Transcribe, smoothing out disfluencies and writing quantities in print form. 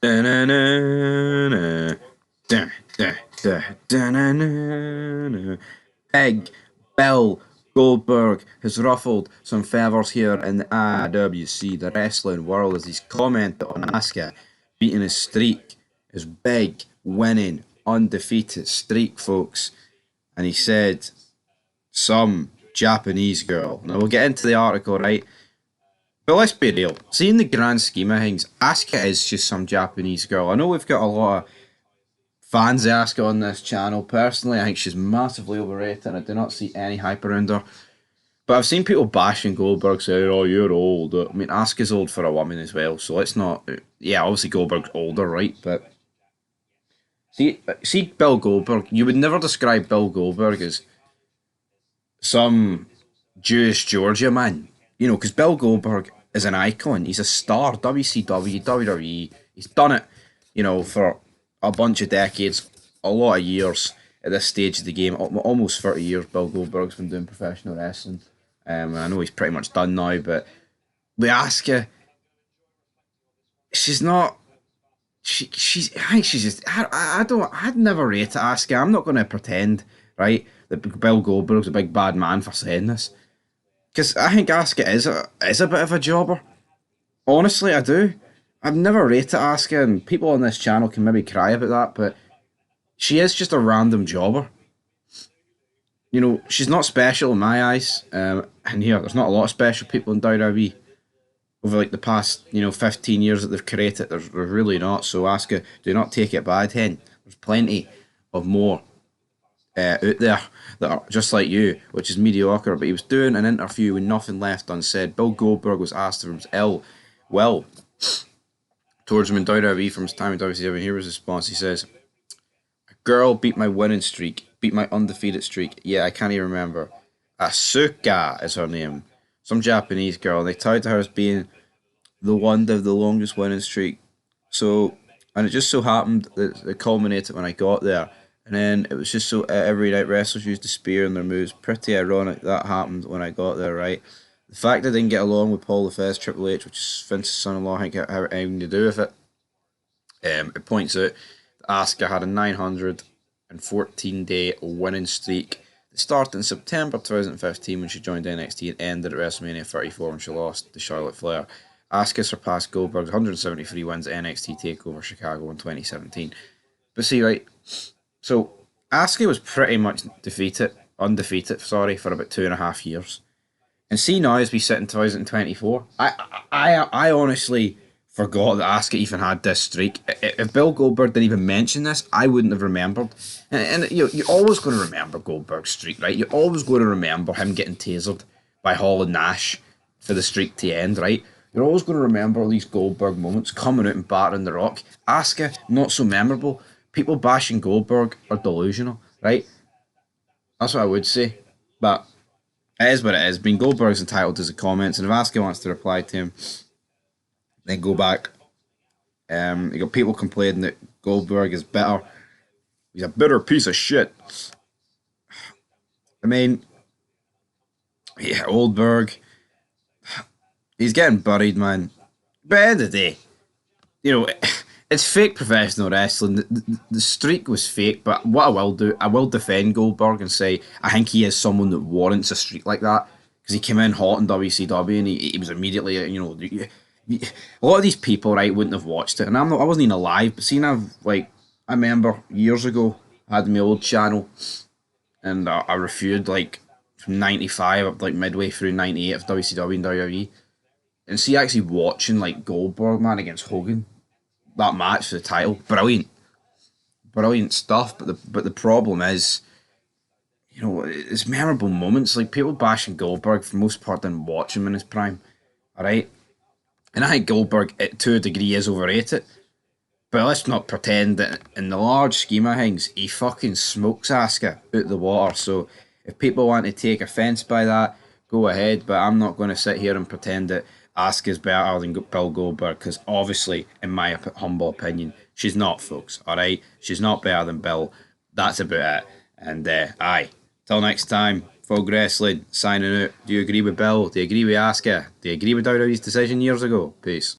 Da-na-na-na. Da-da-da-da-na-na-na. Big Bill Goldberg has ruffled some feathers here in the IWC, the wrestling world, as he's commented on Asuka beating his streak, his big, winning, undefeated streak, folks. And he said, some Japanese girl. Now, we'll get into the article, right? But let's be real. See, in the grand scheme of things, Asuka is just some Japanese girl. I know we've got a lot of fans of Asuka on this channel. Personally, I think she's massively overrated and I do not see any hype around her. But I've seen people bashing Goldberg saying, oh, you're old. I mean, Asuka's old for a woman as well, so let's not... Yeah, obviously Goldberg's older, right? But see Bill Goldberg, you would never describe Bill Goldberg as some Jewish Georgia man. You know, because Bill Goldberg is an icon. He's a star. WCW, WWE. He's done it, you know, for a bunch of decades, a lot of years at this stage of the game. Almost 30 years Bill Goldberg's been doing professional wrestling. I know he's pretty much done now, but with Asuka, she's not. She's. I think she's just. I don't. I'd never rate Asuka. I'm not going to pretend, right, that Bill Goldberg's a big bad man for saying this. Because I think Asuka is a bit of a jobber. Honestly, I do. I've never rated Asuka, and people on this channel can maybe cry about that, but she is just a random jobber. You know, she's not special in my eyes. And here, there's not a lot of special people in WWE over like the past, 15 years that they've created. There's really not. So Asuka, do not take it bad, hen. There's plenty of more out there that are just like you, which is mediocre. But he was doing an interview with nothing left unsaid. Bill Goldberg was asked if he was ill. Well, towards him in WWE from his time in WCW, here was his response. He says, a girl beat my winning streak, beat my undefeated streak. Yeah, I can't even remember. Asuka is her name. Some Japanese girl. And they tied to her as being the one of the longest winning streak. So, and it just so happened that it culminated when I got there. And then it was just so every night wrestlers used the spear in their moves. Pretty ironic that happened when I got there, right? The fact I didn't get along with Paul the Fez, Triple H, which is Vince's son-in-law, I think it had anything to do with it. It points out that Asuka had a 914-day winning streak that started in September 2015 when she joined NXT and ended at WrestleMania 34 when she lost to Charlotte Flair. Asuka surpassed Goldberg's 173 wins at NXT TakeOver Chicago in 2017. But see, right, so Asuka was pretty much undefeated, for about 2.5 years. And see now as we sit in 2024, I honestly forgot that Asuka even had this streak. If Bill Goldberg didn't even mention this, I wouldn't have remembered. And you're always going to remember Goldberg's streak, right? You're always going to remember him getting tasered by Hall and Nash for the streak to end, right? You're always going to remember these Goldberg moments, coming out and battering the Rock. Asuka, not so memorable. People bashing Goldberg are delusional, right? That's what I would say. But it is what it is. Goldberg's entitled to his comments, and if Asuka wants to reply to him, then go back. You got people complaining that Goldberg is bitter. He's a bitter piece of shit. I mean, yeah, Goldberg, he's getting buried, man. But at the end of the day, it's fake professional wrestling. The streak was fake, but what I will do, I will defend Goldberg and say I think he is someone that warrants a streak like that because he came in hot in WCW and he was immediately, a lot of these people, right, wouldn't have watched it, and I wasn't even alive, but seeing I remember years ago, I had my old channel, and I reviewed like from 95 up like midway through 98 of WCW and WWE, and see actually watching like Goldberg, man, against Hogan, that match for the title, brilliant stuff. But the problem is, it's memorable moments. Like people bashing Goldberg for the most part didn't watch him in his prime, all right. And I think Goldberg, to a degree, is overrated. But let's not pretend that in the large scheme of things, he fucking smokes Asuka out the water. So if people want to take offence by that, go ahead. But I'm not going to sit here and pretend that Asuka's better than Bill Goldberg, because obviously, in my humble opinion, she's not, folks. All right, she's not better than Bill. That's about it. And aye, till next time, Fog Wrestling signing out. Do you agree with Bill? Do you agree with Asuka? Do you agree with WWE's decision years ago? Peace.